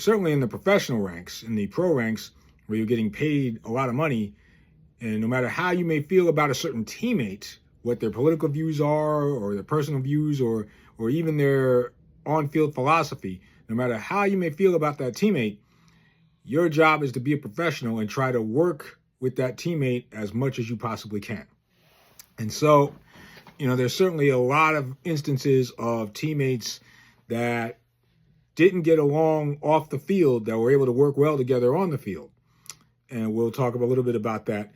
certainly in the professional ranks, in the pro ranks, where you're getting paid a lot of money, and no matter how you may feel about a certain teammate, what their political views are, or their personal views, or even their on-field philosophy, no matter how you may feel about that teammate, your job is to be a professional and try to work with that teammate as much as you possibly can. And so, there's certainly a lot of instances of teammates that didn't get along off the field that were able to work well together on the field. And we'll talk a little bit about that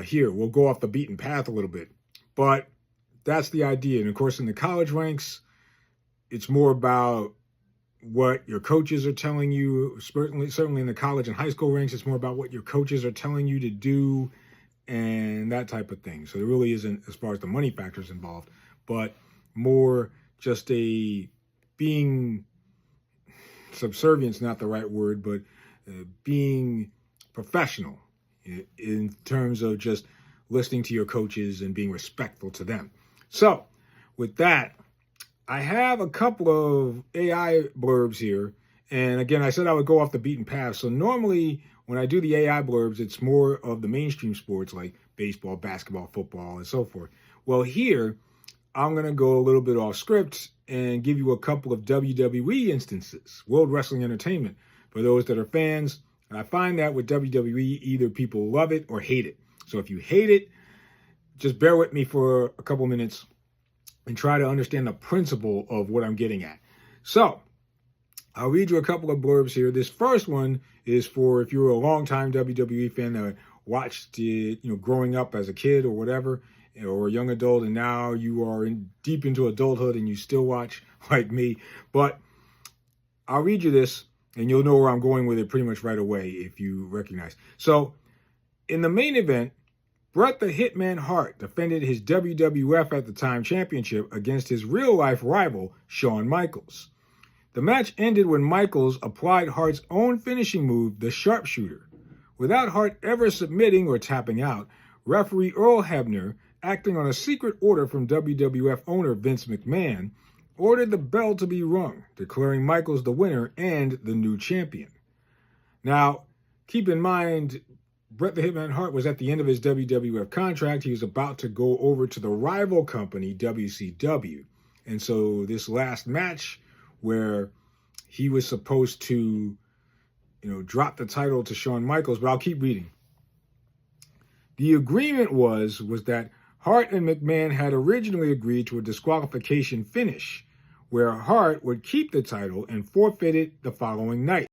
here. We'll go off the beaten path a little bit. But that's the idea. And of course, in the college ranks, it's more about what your coaches are telling you. Certainly in the college and high school ranks, it's more about what your coaches are telling you to do and that type of thing. So there really isn't, as far as the money factors involved, but more just being subservient's not the right word, but being professional in terms of just listening to your coaches and being respectful to them. So with that, I have a couple of AI blurbs here. And again, I said I would go off the beaten path. So normally when I do the AI blurbs, it's more of the mainstream sports like baseball, basketball, football, and so forth. Well, here, I'm going to go a little bit off script and give you a couple of WWE instances, World Wrestling Entertainment, for those that are fans. And I find that with WWE, either people love it or hate it. So if you hate it, just bear with me for a couple minutes and try to understand the principle of what I'm getting at. So I'll read you a couple of blurbs here. This first one is for if you're a longtime WWE fan that watched it, growing up as a kid or whatever, or a young adult, and now you are deep into adulthood and you still watch like me. But I'll read you this and you'll know where I'm going with it pretty much right away if you recognize. So in the main event, Bret the Hitman Hart defended his WWF at the time championship against his real-life rival, Shawn Michaels. The match ended when Michaels applied Hart's own finishing move, the sharpshooter. Without Hart ever submitting or tapping out, referee Earl Hebner, acting on a secret order from WWF owner Vince McMahon, ordered the bell to be rung, declaring Michaels the winner and the new champion. Now, keep in mind, Bret the Hitman Hart was at the end of his WWF contract. He was about to go over to the rival company, WCW. And so this last match where he was supposed to, drop the title to Shawn Michaels, but I'll keep reading. The agreement was that Hart and McMahon had originally agreed to a disqualification finish where Hart would keep the title and forfeit it the following night.